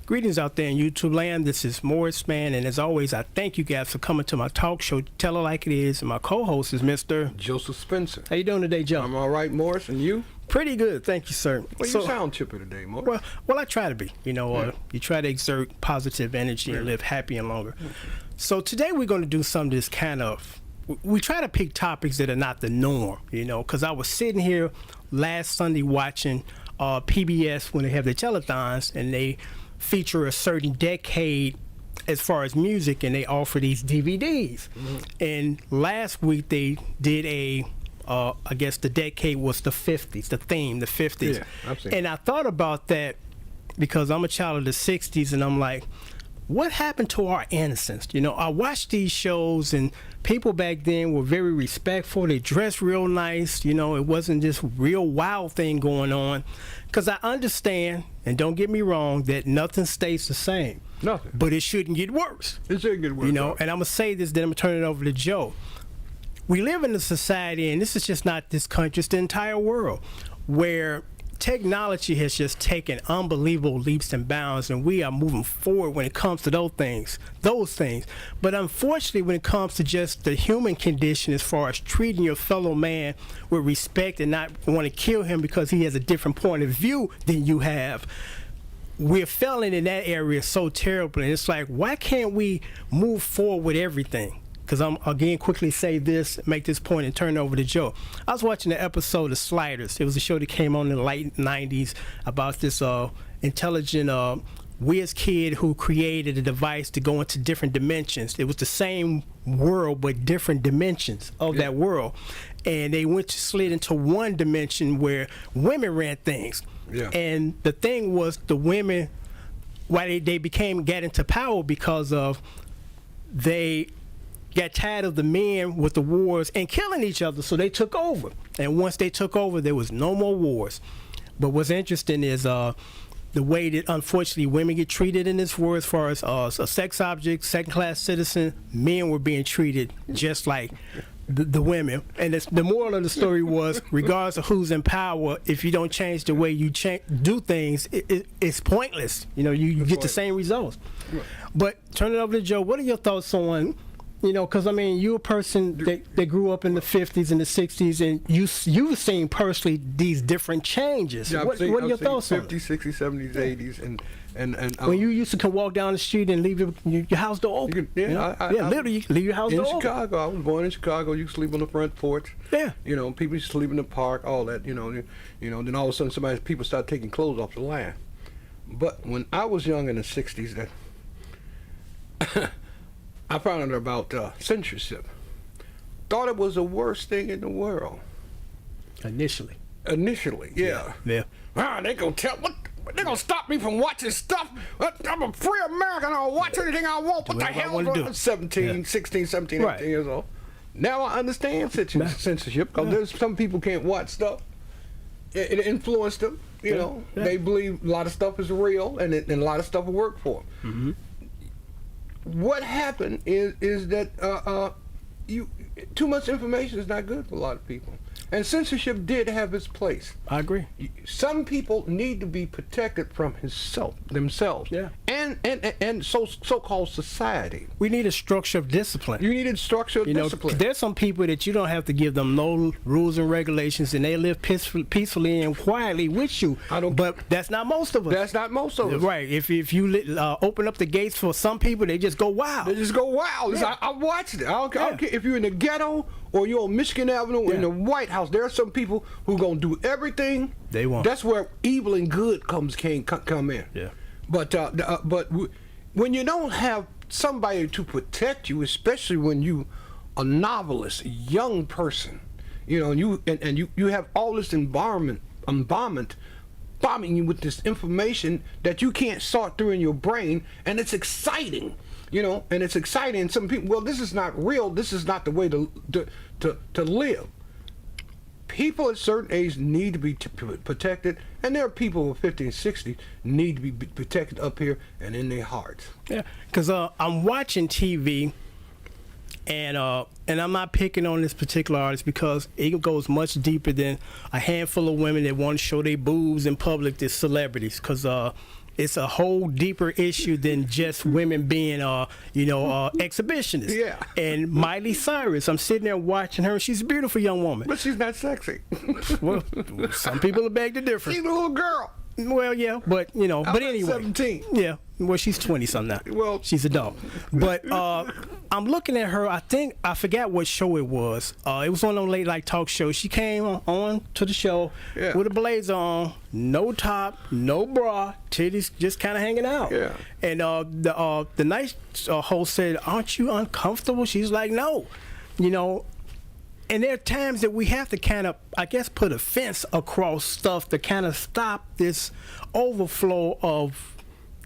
Greetings out there in YouTube land. This is Morris, man, and as always, I thank you guys for coming to my talk show, Tell It Like It Is, and my co-host is Mr. Joseph Spencer. How you doing today, Joe? I'm all right, Morris, and you? Pretty good, thank you, sir. Well, you sound chipper today, Morris. Well, I try to be. You try to exert positive energy and live happy and longer. So today we're going to do something that's kind of, we try to pick topics that are not the norm, because I was sitting here last Sunday watching PBS when they have their telethons, and they feature a certain decade as far as music, and they offer these DVDs. And last week they did I guess the decade was the 50s, the theme, the 50s. Yeah, I've seen and I thought about that because I'm a child of the 60s, and I'm like, what happened to our innocence? I watched these shows, and people back then were very respectful. They dressed real nice. It wasn't this real wild thing going on. Because I understand, and don't get me wrong, that nothing stays the same. Nothing. But it shouldn't get worse. It shouldn't get worse. And I'm going to say this, then I'm going to turn it over to Joe. We live in a society, and this is just not this country, it's the entire world, where technology has just taken unbelievable leaps and bounds, and we are moving forward when it comes to those things. But unfortunately, when it comes to just the human condition, as far as treating your fellow man with respect and not want to kill him because he has a different point of view than you have, we're failing in that area so terribly. And it's like, why can't we move forward with everything? Because I'm, again, quickly say this, make this point, and turn it over to Joe. I was watching an episode of Sliders. It was a show that came on in the late 90s about this intelligent whiz kid who created a device to go into different dimensions. It was the same world, but different dimensions of that world. And they slid into one dimension where women ran things. Yeah. And the thing was, the women, why they got into power because of they got tired of the men with the wars and killing each other, so they took over. And once they took over, there was no more wars. But what's interesting is the way that, unfortunately, women get treated in this world as far as a sex object, second-class citizen. Men were being treated just like the women. And the moral of the story was, regardless of who's in power, if you don't change the way you do things, it's pointless. You get the same results. Right. But turn it over to Joe. What are your thoughts on, because you're a person that grew up in the 50s and the 60s, and you've seen personally these different changes. Yeah, what are your thoughts on 50s, 60s, 70s, 80s, and when you used to walk down the street and leave your house door open? Literally, you leave your house door open. In Chicago, I was born in Chicago. You could sleep on the front porch. Yeah. People used to sleep in the park, all that. Then all of a sudden, people started taking clothes off the line. But when I was young in the 60s, that I found out about censorship. Thought it was the worst thing in the world. Initially, yeah. They gonna they gonna stop me from watching stuff. I'm a free American. I'll watch anything I want. What the hell? I'm 16, 17, 18 years old. Now I understand censorship, because there's some people can't watch stuff. It influenced them. They believe a lot of stuff is real, and a lot of stuff will work for them. What happened is that too much information is not good for a lot of people, and censorship did have its place. I agree. Some people need to be protected from themselves, and so-called society. We need a structure of discipline. You need a structure of discipline. There's some people that you don't have to give them no rules and regulations, and they live peacefully and quietly with you. But that's not most of us. That's not most of us. Right. If you open up the gates for some people, they just go wild. Yeah. I watched it. I don't care if you're in the ghetto or you're on Michigan Avenue or in the White House. There are some people who gonna do everything they want. That's where evil and good come in. Yeah. But when you don't have somebody to protect you, especially when you a novelist, a young person, and you have all this environment bombing you with this information that you can't sort through in your brain, and it's exciting. And it's exciting. And some people, well, this is not real. This is not the way to live. People at certain age need to be protected, and there are people who are 50 and 60 need to be protected up here and in their hearts. Yeah, because I'm watching TV, and I'm not picking on this particular artist because it goes much deeper than a handful of women that want to show their boobs in public to celebrities. Because it's a whole deeper issue than just women being, exhibitionists. Yeah. And Miley Cyrus, I'm sitting there watching her. She's a beautiful young woman. But she's not sexy. Well, some people will beg to differ. She's a little girl. Well, yeah, but but anyway. 17. Yeah. Well, she's 20 something now. Well, she's a dog. But I'm looking at her. I forgot what show it was. It was one of those late night talk shows. She came on to the show with a blazer on, no top, no bra, titties just kind of hanging out. Yeah. And the night host said, "Aren't you uncomfortable?" She's like, "No," And there are times that we have to kind of, I guess, put a fence across stuff to kind of stop this overflow of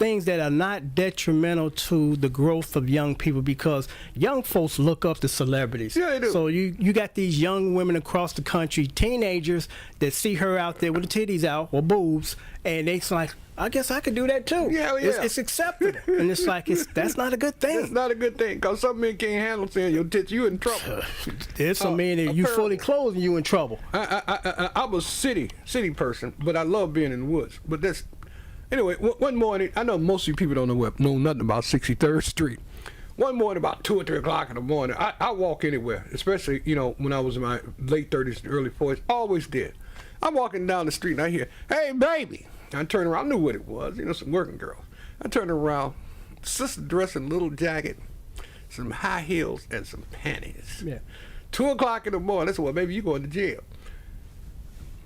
things that are not detrimental to the growth of young people, because young folks look up to celebrities. Yeah, they do. So you got these young women across the country, teenagers, that see her out there with the titties out or boobs, and it's like, I guess I could do that too. Yeah. It's acceptable. And it's like, that's not a good thing. That's not a good thing, because some men can't handle seeing your tits. You in trouble. There's some men that you fully clothed and you in trouble. I'm a city person, but I love being in the woods. But that's anyway. One morning, I know most of you people don't know nothing about 63rd Street. One morning, about 2 or 3 o'clock in the morning, I walk anywhere, especially when I was in my late 30s, early 40s. Always did. I'm walking down the street and I hear, "Hey, baby." I turned around, I knew what it was, some working girls. I turned around, sister dressed in a little jacket, some high heels, and some panties. Yeah. 2 o'clock in the morning, I said, "Well, baby, you going to jail."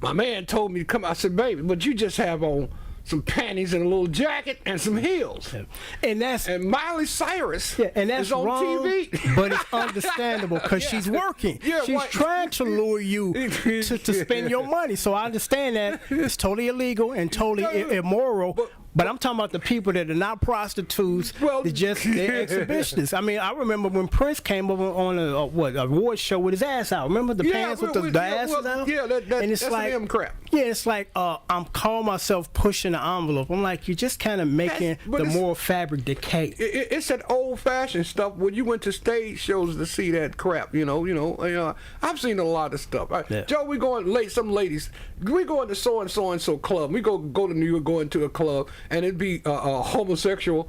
My man told me to come. I said, "Baby, but you just have on some panties and a little jacket and some heels." Yeah. And Miley Cyrus that's is on wrong, TV. but it's understandable because she's working. Yeah, she's trying to lure you to spend your money. So I understand that it's totally illegal and totally immoral. But I'm talking about the people that are not prostitutes. Well, they're exhibitionists. I mean, I remember when Prince came over on a award show with his ass out. Remember the pants with the asses out? Yeah, that's like them crap. Yeah, it's like I'm calling myself pushing the envelope. I'm like, you're just kind of making the moral fabric decay. It's that old-fashioned stuff when you went to stage shows to see that crap. I've seen a lot of stuff. Joe, we going late. Some ladies, we going to so and so club. We go to New York, going to a club. And it'd be a homosexual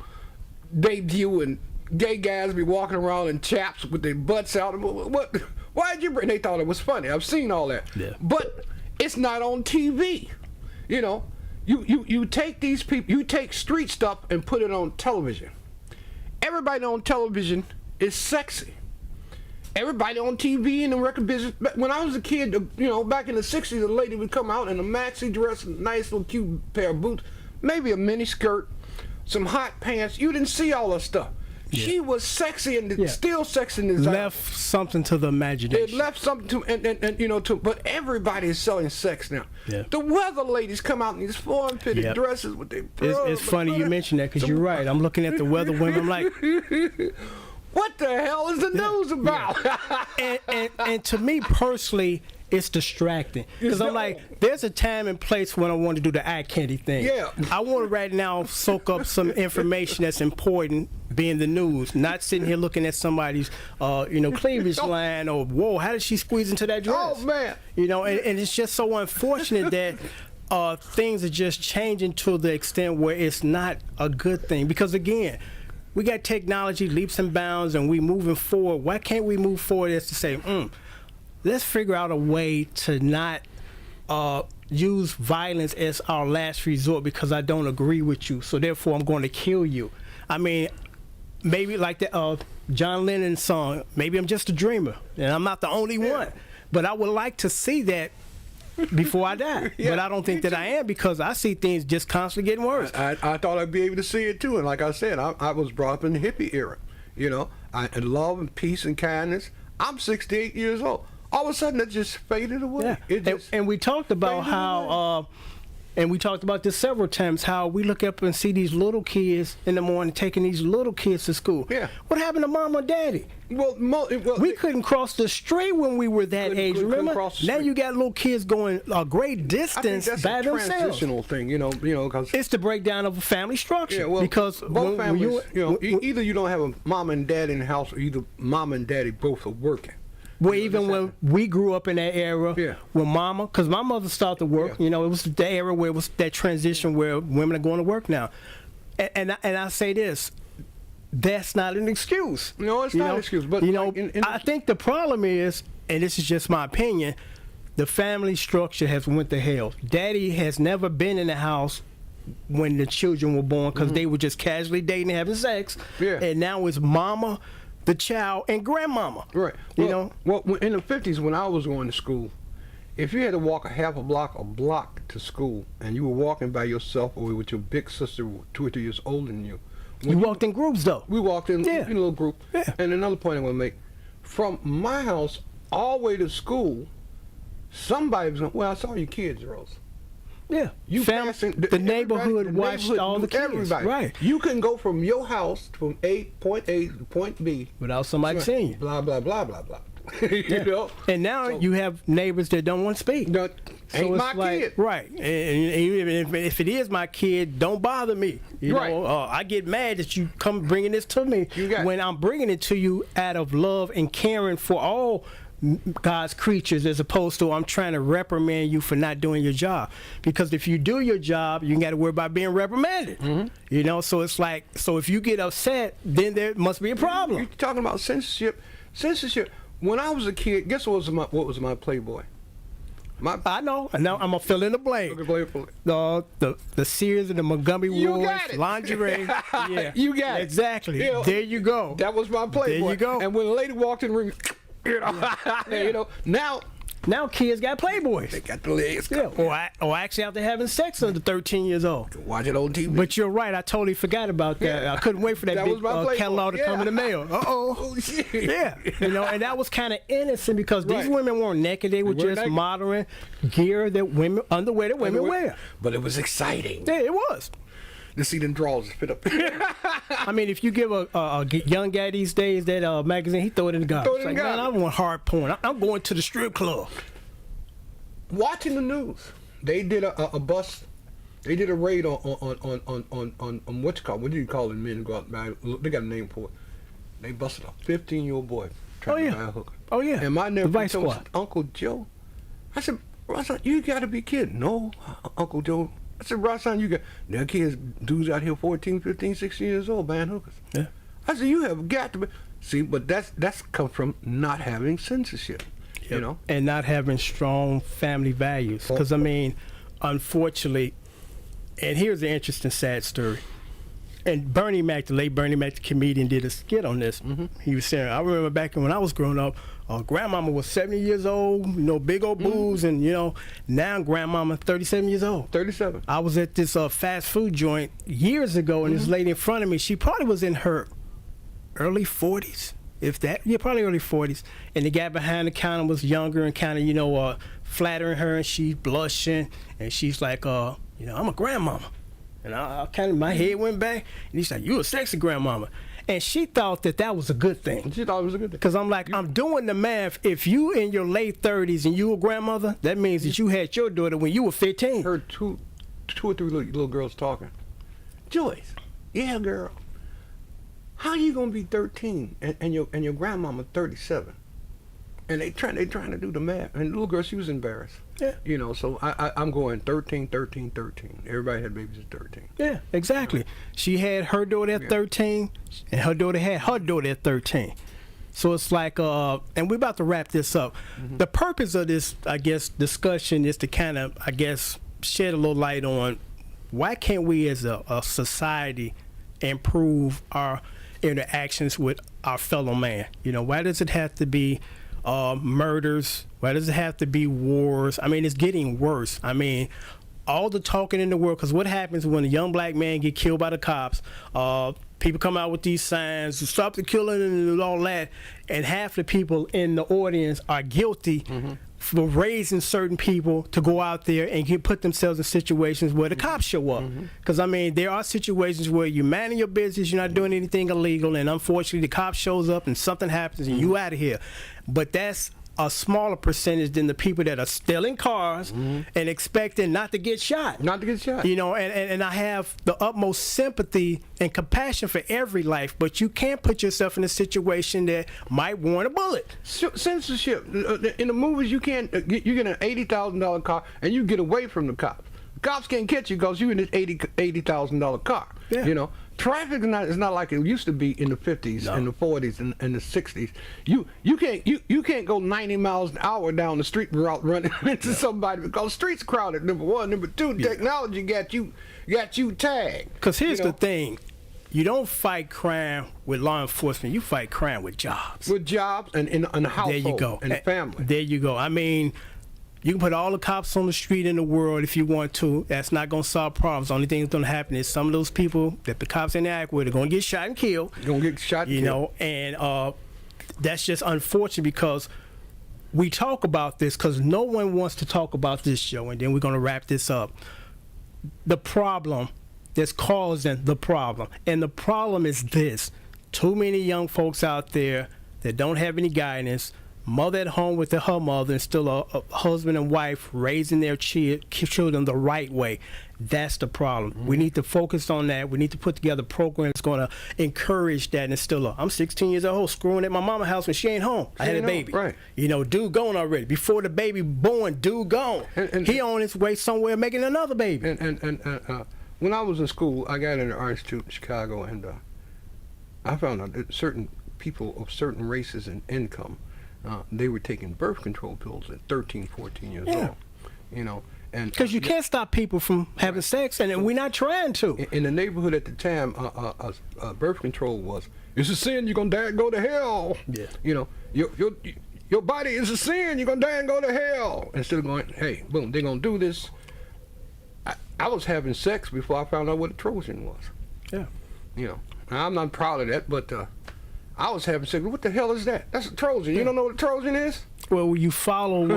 debut, and gay guys be walking around in chaps with their butts out. What? Why'd you bring? They thought it was funny. I've seen all that. Yeah. But it's not on TV. You take these people, you take street stuff and put it on television. Everybody on television is sexy. Everybody on TV and the record business. When I was a kid, back in the 60s, a lady would come out in a maxi dress, a nice little cute pair of boots, maybe a mini skirt, some hot pants. You didn't see all that stuff. Yeah. She was sexy and still sexy in design. Left something to the imagination. It left something to, but everybody is selling sex now. Yeah. The weather ladies come out in these form-fitted dresses with their It's funny you mention that, because you're right. I'm looking at the weather women. I'm like, what the hell is the news about? and to me personally, it's distracting, because I'm like, there's a time and place when I want to do the eye candy thing. Yeah. I want to right now soak up some information that's important, being the news, not sitting here looking at somebody's cleavage line, or whoa, how did she squeeze into that dress? Oh man. And it's just so unfortunate that things are just changing to the extent where it's not a good thing, because again, we got technology leaps and bounds and we moving forward. Why can't we move forward as to say, let's figure out a way to not use violence as our last resort because I don't agree with you, so therefore I'm going to kill you. I mean, maybe like the John Lennon song, maybe I'm just a dreamer and I'm not the only one, but I would like to see that before I die. But I don't think that I am, because I see things just constantly getting worse. I thought I'd be able to see it too, and like I said, I was brought up in the hippie era. And love and peace and kindness. I'm 68 years old. All of a sudden, it just faded away. Yeah. And we talked about how, and we talked about this several times, how we look up and see these little kids in the morning taking these little kids to school. Yeah. What happened to mom or daddy? Well, we couldn't cross the street when we were that age. Remember? Now you got little kids going a great distance by themselves. That's a transitional thing, because it's the breakdown of a family structure. Yeah, well, because both families, either you don't have a mom and dad in the house, or either mom and daddy both are working. Well, even when we grew up in that era, with mama, because my mother started to work, it was the era where it was that transition where women are going to work now. And I say this, that's not an excuse. No, it's not an excuse. But I think the problem is, and this is just my opinion, the family structure has went to hell. Daddy has never been in the house when the children were born because they were just casually dating and having sex. And now it's mama, the child, and grandmama. Right. Well, in the 50s when I was going to school, if you had to walk a block to school, and you were walking by yourself or with your big sister 2 or 3 years older than you. You walked in groups, though. We walked in a little group. And another point I want to make, from my house all the way to school, somebody was going, well, I saw your kids, Rose. Yeah. You the neighborhood watched all the kids. Everybody. Right. You can go from your house from point A to point B. Without somebody seeing you. Blah, blah, blah, blah, blah. You know? And now you have neighbors that don't want to speak. Ain't my kid. Right. And even if it is my kid, don't bother me. You know, I get mad that you come bringing this to me when I'm bringing it to you out of love and caring for all God's creatures, as opposed to I'm trying to reprimand you for not doing your job. Because if you do your job, you got to worry about being reprimanded. You know, so it's like, so if you get upset, then there must be a problem. You're talking about censorship. When I was a kid, guess what was my Playboy? I know. And now I'm gonna fill in the blank. The Sears and the Montgomery Ward lingerie. You got it. Exactly. There you go. That was my Playboy. There you go. And when a lady walked in the room, now kids got Playboys. They got the legs. Or actually after having sex under 13 years old. Watch it on TV. But you're right. I totally forgot about that. I couldn't wait for that big catalog to come in the mail. Oh, shit. Yeah. And that was kind of innocent because these women weren't naked. They were just modeling gear underwear that women wear. But it was exciting. Yeah, it was. To see them drawers fit up. I mean, if you give a young guy these days that magazine, he throw it in the garbage. Man, I want hard porn. I'm going to the strip club. Watching the news, they did a bust. They did a raid on what do you call it? Men who go out and buy. They got a name for it. They busted a 15-year-old boy trying to buy a hooker. Oh yeah. And my nephew told Uncle Joe. I said, Rosan, you got to be kidding. No, Uncle Joe. I said, Rosan, you got there kids, dudes out here 14, 15, 16 years old buying hookers. Yeah. I said, you have got to be. See, but that's come from not having censorship. You know, and not having strong family values. Because I mean, unfortunately, and here's an interesting sad story. And Bernie Mac, the late Bernie Mac, the comedian, did a skit on this. He was saying, I remember back when I was growing up, grandmama was 70 years old, big old boobs, and now grandmama 37 years old. 37. I was at this fast food joint years ago, and this lady in front of me, she probably was in her early 40s. If that, probably early 40s. And the guy behind the counter was younger and kind of, flattering her, and she's blushing, and she's like, I'm a grandmama. And I kind of, my head went back, and he's like, you a sexy grandmama. And she thought that was a good thing. She thought it was a good thing. Because I'm like, I'm doing the math. If you in your late 30s and you a grandmother, that means that you had your daughter when you were 15. Heard two or three little girls talking. Joyce, yeah, girl. How you gonna be 13 and your grandmama 37? And they trying to do the math. And the little girl, she was embarrassed. Yeah. So I'm going 13. Everybody had babies at 13. Yeah, exactly. She had her daughter at 13, and her daughter had her daughter at 13. So it's like, and we're about to wrap this up. The purpose of this, I guess, discussion is to kind of, I guess, shed a little light on why can't we as a society improve our interactions with our fellow man? Why does it have to be murders? Why does it have to be wars? I mean, it's getting worse. I mean, all the talking in the world, because what happens when a young black man get killed by the cops? People come out with these signs to stop the killing and all that, and half the people in the audience are guilty for raising certain people to go out there and put themselves in situations where the cops show up. Because, I mean, there are situations where you're minding your business, you're not doing anything illegal, and unfortunately the cop shows up and something happens and you out of here. But that's a smaller percentage than the people that are stealing cars and expecting not to get shot. Not to get shot. You know, and I have the utmost sympathy and compassion for every life, but you can't put yourself in a situation that might warrant a bullet. Censorship. In the movies, you can't. You get an $80,000 car and you get away from the cops. Cops can't catch you because you're in this $80,000 car. Yeah. You know, traffic is not like it used to be in the 50s and the 40s and the 60s. You can't go 90 miles an hour down the street without running into somebody because streets crowded. Number one, number two, technology got you tagged. Because here's the thing. You don't fight crime with law enforcement. You fight crime with jobs. With jobs and in the household. There you go. And the family. There you go. I mean, you can put all the cops on the street in the world if you want to. That's not going to solve problems. The only thing that's going to happen is some of those people that the cops interact with are going to get shot and killed. Going to get shot and killed. You know, and that's just unfortunate because we talk about this because no one wants to talk about this, Joe, and then we're going to wrap this up. The problem that's causing the problem. And the problem is this. Too many young folks out there that don't have any guidance, mother at home with her mother and still a husband and wife raising their children the right way. That's the problem. We need to focus on that. We need to put together programs going to encourage that and instill. I'm 16 years old, screwing at my mama's house when she ain't home. I had a baby. Right. You know, dude gone already. Before the baby born, dude gone. He on his way somewhere making another baby. And when I was in school, I got into Art Institute in Chicago, and I found out that certain people of certain races and income, they were taking birth control pills at 13, 14 years old. You know, and because you can't stop people from having sex, and we're not trying to. In the neighborhood at the time, birth control was, it's a sin, you're gonna die and go to hell. Yeah. You know, your body is a sin, you're gonna die and go to hell. Instead of going, hey, boom, they're gonna do this. I was having sex before I found out what a Trojan was. Yeah. You know, I'm not proud of that, but I was having sex. What the hell is that? That's a Trojan. You don't know what a Trojan is? Well, you follow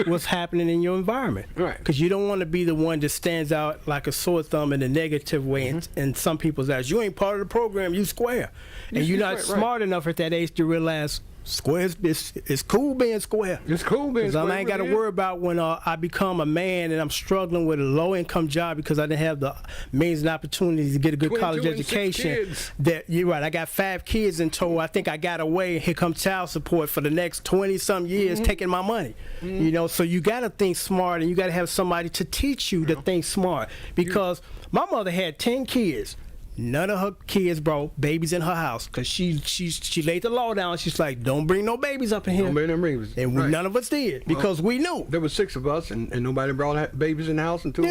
what's happening in your environment. Right. Because you don't want to be the one that stands out like a sore thumb in a negative way in some people's eyes. You ain't part of the program. You square. And you're not smart enough at that age to realize square it's cool being square. It's cool being square. I ain't got to worry about when I become a man and I'm struggling with a low-income job because I didn't have the means and opportunities to get a good college education. That you're right. I got 5 kids in tow. I think I got away. Here comes child support for the next 20-some years taking my money. You know, so you got to think smart and you got to have somebody to teach you to think smart. Because my mother had 10 kids. None of her kids brought babies in her house because she laid the law down. She's like, don't bring no babies up in here. Don't bring no babies. And none of us did because we knew. There were 6 of us, and nobody brought babies in the house until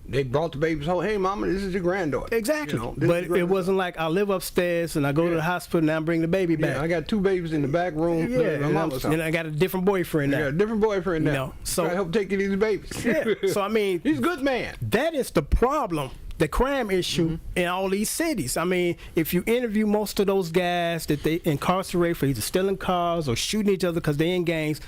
they brought the babies home. Hey, mama, this is your granddaughter. Exactly. You know, but it wasn't like I live upstairs and I go to the hospital and I bring the baby back. Yeah, I got 2 babies in the back room. And I got a different boyfriend now. I got a different boyfriend now. You know, so I help take care of these babies. Yeah. So I mean, he's a good man. That is the problem. The crime issue in all these cities. I mean, if you interview most of those guys that they incarcerate for either stealing cars or shooting each other because they're in gangs,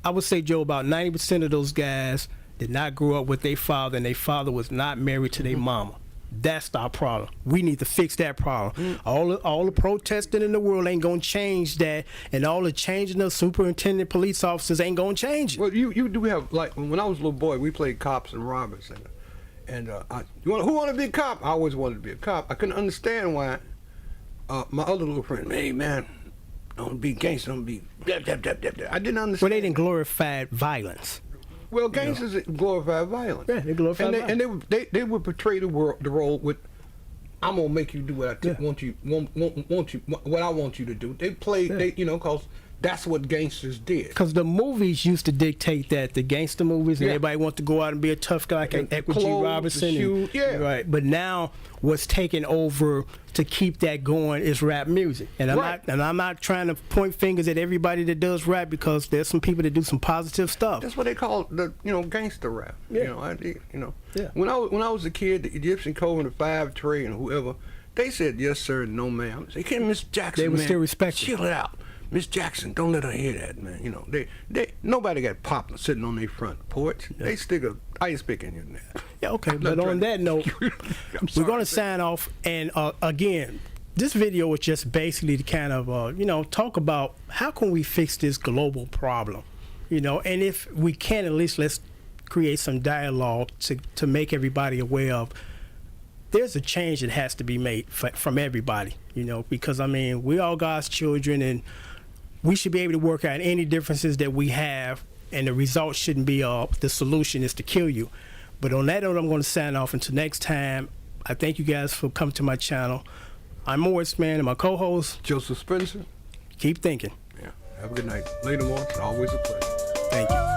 I would say, Joe, about 90% of those guys did not grow up with their father, and their father was not married to their mama. That's our problem. We need to fix that problem. All the protesting in the world ain't gonna change that, and all the changing of superintendent police officers ain't gonna change it. Well, you do have, like, when I was a little boy, we played cops and robbers, and who want to be a cop? I always wanted to be a cop. I couldn't understand why my other little friend, hey man, don't be gangster, don't be blah, blah, blah, blah, blah. I didn't understand. Well, they didn't glorify violence. Well, gangsters glorify violence. Yeah, they glorify violence. And they would portray the role with, I'm gonna make you do what I want you what I want you to do. They play, because that's what gangsters did. Because the movies used to dictate that, the gangster movies, and everybody wants to go out and be a tough guy like Edward G. Robinson. Right. But now what's taking over to keep that going is rap music. And I'm not trying to point fingers at everybody that does rap, because there's some people that do some positive stuff. That's what they call the gangster rap. Yeah. When I was a kid, the Egyptian Cove and the 5 Trey and whoever, they said yes sir, no ma'am. They can't, Miss Jackson. They were still respected. Chill it out. Miss Jackson, don't let her hear that, man. They nobody got Papa sitting on their front porch. They stick a ice pick in your neck. Yeah, okay. But on that note, we're going to sign off. And again, this video was just basically to kind of talk about how can we fix this global problem. You know, and if we can, at least let's create some dialogue to make everybody aware of there's a change that has to be made from everybody, you know, because, I mean, we all God's children, and we should be able to work out any differences that we have, and the result shouldn't be the solution is to kill you. But on that note, I'm going to sign off. Until next time, I thank you guys for coming to my channel. I'm Morris Man, and my co-host, Joseph Spencer. Keep thinking. Yeah. Have a good night. Later, Morris. Always a pleasure. Thank you.